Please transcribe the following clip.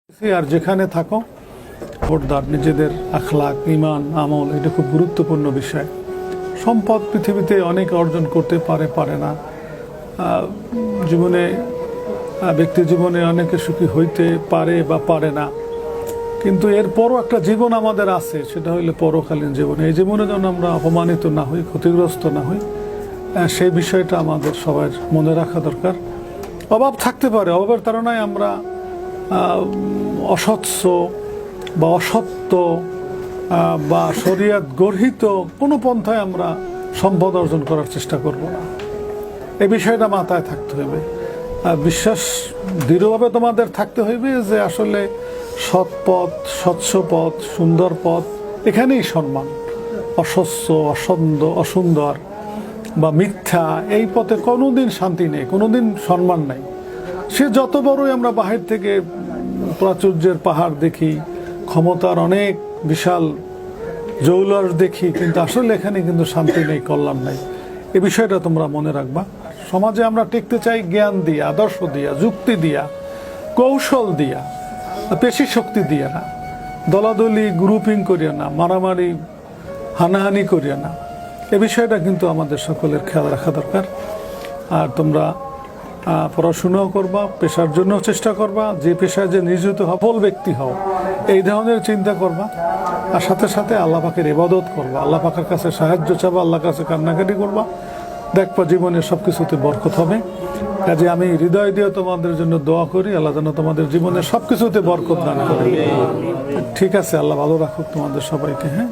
আর যেখানে থাকো খবরদার নিজেদের আখলাক ইমান আমল এটা খুব গুরুত্বপূর্ণ বিষয়। সম্পদ পৃথিবীতে অনেক অর্জন করতে পারে না, জীবনে ব্যক্তি জীবনে অনেকে সুখী হইতে পারে বা পারে না, কিন্তু এরপরও একটা জীবন আমাদের আছে, সেটা হইলে পরকালীন জীবন। এই জীবনে যেন আমরা অপমানিত না হই, ক্ষতিগ্রস্ত না হই, সেই বিষয়টা আমাদের সবার মনে রাখা দরকার। অভাব থাকতে পারে, অভাবের কারণে আমরা অসৎস বা অসত্য বা শরিয়াত গর্হিত কোনো পন্থায় আমরা সম্পদ অর্জন করার চেষ্টা করব না। এই বিষয়টা মাথায় থাকতে হবে। বিশ্বাস দৃঢ়ভাবে তোমাদের থাকতে হইবে যে আসলে সৎ পথ, স্বচ্ছ পথ, সুন্দর পথ, এখানেই সম্মান। অস্বচ্ছ, অসুন্দর বা মিথ্যা এই পথে কোনোদিন শান্তি নেই, কোনোদিন সম্মান নাই। সে যত বড়ই আমরা বাহির থেকে প্রাচুর্যের পাহাড় দেখি, ক্ষমতার অনেক বিশাল জৌলস দেখি, কিন্তু আসলে এখানে কিন্তু শান্তি নেই, কল্যাণ নাই। এই বিষয়টা তোমরা মনে রাখবা। সমাজে আমরা টিকতে চাই জ্ঞান দিয়া, আদর্শ দিয়া, যুক্তি দিয়া, কৌশল দিয়া, পেশি শক্তি দিয়া না, দলাদলি গ্রুপিং করিয়া না, মারামারি হানাহানি করিয়া না। এ বিষয়টা কিন্তু আমাদের সকলের খেয়াল রাখা দরকার। আর তোমরা পড়াশোনাও করবা, পেশার জন্য চেষ্টা করবা, যে পেশায় যে নিয়োজিত সফল ব্যক্তি হও এই ধরনের চিন্তা করবা। আর সাথে সাথে আল্লাহ পাকের ইবাদত করবা, আল্লাহ পাকের কাছে সাহায্য চাবা, আল্লাহর কাছে কান্নাকাটি করবা, দেখবা জীবনের সব কিছুতে বরকত হবে। কাজে আমি হৃদয় দিয়ে তোমাদের জন্য দোয়া করি, আল্লাহ যেন তোমাদের জীবনের সব কিছুতে বরকত দান করে। ঠিক আছে, আল্লাহ ভালো রাখুক তোমাদের সবাইকে। হ্যাঁ।